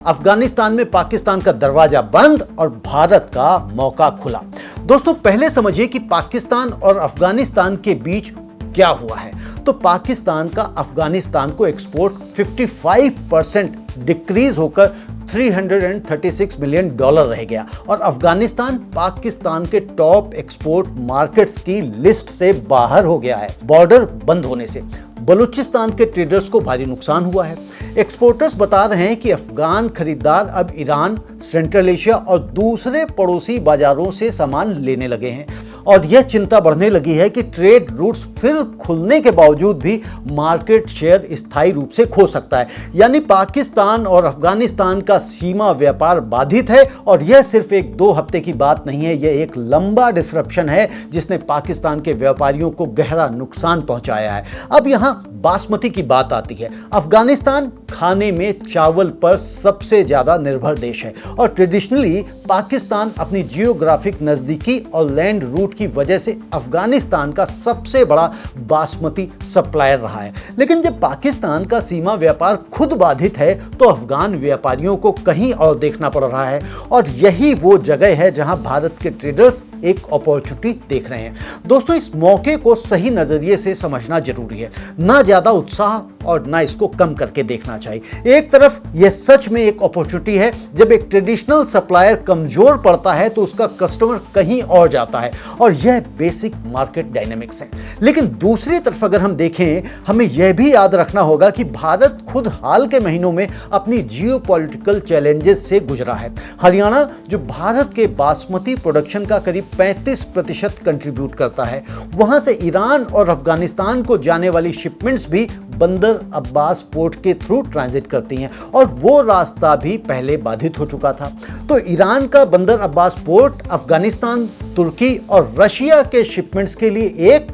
अफगानिस्तान में पाकिस्तान का दरवाजा बंद और भारत का मौका खुला। दोस्तों, पहले समझिए कि पाकिस्तान और अफगानिस्तान के बीच क्या हुआ है। तो पाकिस्तान का अफगानिस्तान को एक्सपोर्ट 55% डिक्रीज होकर $336 मिलियन रह गया और अफगानिस्तान पाकिस्तान के टॉप एक्सपोर्ट मार्केट्स की लिस्ट से बाहर हो गया है। बॉर्डर बंद होने से बलूचिस्तान के ट्रेडर्स को भारी नुकसान हुआ है। एक्सपोर्टर्स बता रहे हैं कि अफगान खरीदार अब ईरान, सेंट्रल एशिया और दूसरे पड़ोसी बाजारों से सामान लेने लगे हैं और यह चिंता बढ़ने लगी है कि ट्रेड रूट्स फिर खुलने के बावजूद भी मार्केट शेयर स्थायी रूप से खो सकता है। यानी पाकिस्तान और अफगानिस्तान का सीमा व्यापार बाधित है और यह सिर्फ एक दो हफ्ते की बात नहीं है, यह एक लंबा डिसरप्शन है जिसने पाकिस्तान के व्यापारियों को गहरा नुकसान पहुंचाया है। अब यहां बासमती की बात आती है। अफगानिस्तान खाने में चावल पर सबसे ज्यादा निर्भर देश है और ट्रेडिशनली पाकिस्तान अपनी जियोग्राफिक नजदीकी और लैंड रूट की वजह से अफगानिस्तान का सबसे बड़ा बासमती सप्लायर रहा है। लेकिन जब पाकिस्तान का सीमा व्यापार खुद बाधित है तो अफगान व्यापारियों को कहीं और देखना पड़ रहा है और यही वो जगह है जहां भारत के ट्रेडर्स एक अपॉर्चुनिटी देख रहे हैं। दोस्तों, इस मौके को सही नजरिए से समझना जरूरी है, ना ज्यादा उत्साह और ना इसको कम करके देखना चाहिए। एक तरफ यह सच में एक अपॉर्चुनिटी है, जब एक ट्रेडिशनल सप्लायर कमजोर पड़ता है तो उसका कस्टमर कहीं और जाता है और यह बेसिक मार्केट डायनेमिक्स है। लेकिन दूसरी तरफ अगर हम देखें, हमें यह भी याद रखना होगा कि भारत खुद हाल के महीनों में अपनी जियोपॉलिटिकल चैलेंजेस से गुजरा है। हरियाणा, जो भारत के बासमती प्रोडक्शन का करीब 35% कंट्रीब्यूट करता है, वहां से ईरान और अफगानिस्तान को जाने वाली शिपमेंट्स भी बंदर अब्बास पोर्ट के थ्रू ट्रांजिट करती हैं और वो रास्ता भी पहले बाधित हो चुका था। तो ईरान का बंदर अब्बास पोर्ट अफगानिस्तान, तुर्की और रशिया के शिपमेंट्स के लिए एक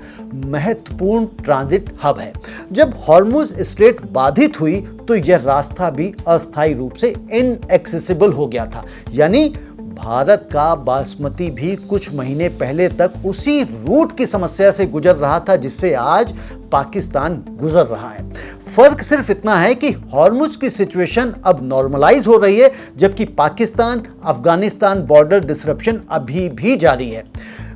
महत्वपूर्ण ट्रांजिट हब है। जब हॉर्मुज स्ट्रेट बाधित हुई तो यह रास्ता भी अस्थायी रूप से इनएक्सेसिबल हो गया था। यानी भारत का बासमती भी कुछ महीने पहले तक उसी रूट की समस्या से गुजर रहा था जिससे आज पाकिस्तान गुजर रहा है। फर्क सिर्फ इतना है कि हॉर्मुज की सिचुएशन अब नॉर्मलाइज हो रही है, जबकि पाकिस्तान अफगानिस्तान बॉर्डर डिसरप्शन अभी भी जारी है।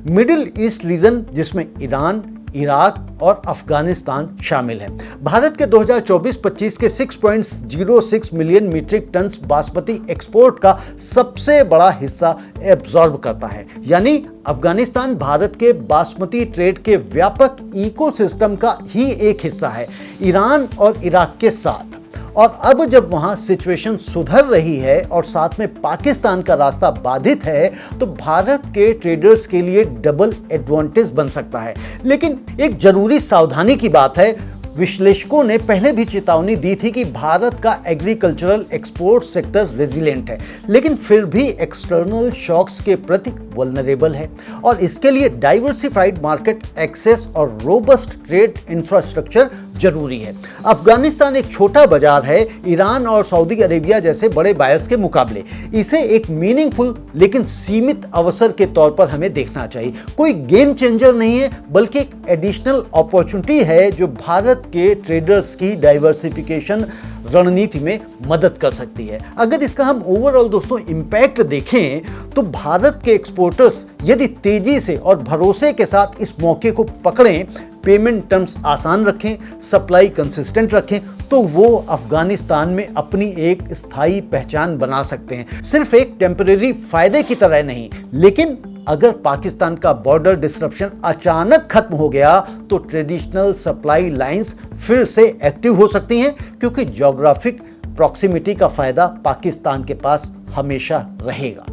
मिडिल ईस्ट रीजन, जिसमें ईरान, इराक और अफगानिस्तान शामिल है, भारत के 2024-25 के 6.06 million metric ton basmati export का सबसे बड़ा हिस्सा एब्जॉर्ब करता है। यानी अफगानिस्तान भारत के बासमती ट्रेड के व्यापक इकोसिस्टम का ही एक हिस्सा है, ईरान और इराक के साथ। और अब जब वहां सिचुएशन सुधर रही है और साथ में पाकिस्तान का रास्ता बाधित है तो भारत के ट्रेडर्स के लिए डबल एडवांटेज बन सकता है। लेकिन एक जरूरी सावधानी की बात है, विश्लेषकों ने पहले भी चेतावनी दी थी कि भारत का एग्रीकल्चरल एक्सपोर्ट सेक्टर रेजिलिएंट है, लेकिन फिर भी एक्सटर्नल शॉक्स के प्रति वल्नरेबल है और इसके लिए डाइवर्सिफाइड मार्केट एक्सेस और रोबस्ट ट्रेड इंफ्रास्ट्रक्चर जरूरी है। अफगानिस्तान एक छोटा बाजार है ईरान और सऊदी अरेबिया जैसे बड़े बायर्स के मुकाबले। इसे एक मीनिंगफुल लेकिन सीमित अवसर के तौर पर हमें देखना चाहिए। कोई गेम चेंजर नहीं है, बल्कि एक एडिशनल अपॉर्चुनिटी है जो भारत के ट्रेडर्स की डाइवर्सिफिकेशन रणनीति में मदद कर सकती है। अगर इसका हम ओवरऑल दोस्तों इंपैक्ट देखें तो भारत के एक्सपोर्टर्स यदि तेजी से और भरोसे के साथ इस मौके को पकड़ें, पेमेंट टर्म्स आसान रखें, सप्लाई कंसिस्टेंट रखें, तो वो अफगानिस्तान में अपनी एक स्थायी पहचान बना सकते हैं, सिर्फ एक टेम्परेरी फायदे की तरह नहीं। लेकिन अगर पाकिस्तान का बॉर्डर डिसरप्शन अचानक खत्म हो गया तो ट्रेडिशनल सप्लाई लाइंस फिर से एक्टिव हो सकती हैं, क्योंकि ज्योग्राफिक प्रॉक्सिमिटी का फायदा पाकिस्तान के पास हमेशा रहेगा।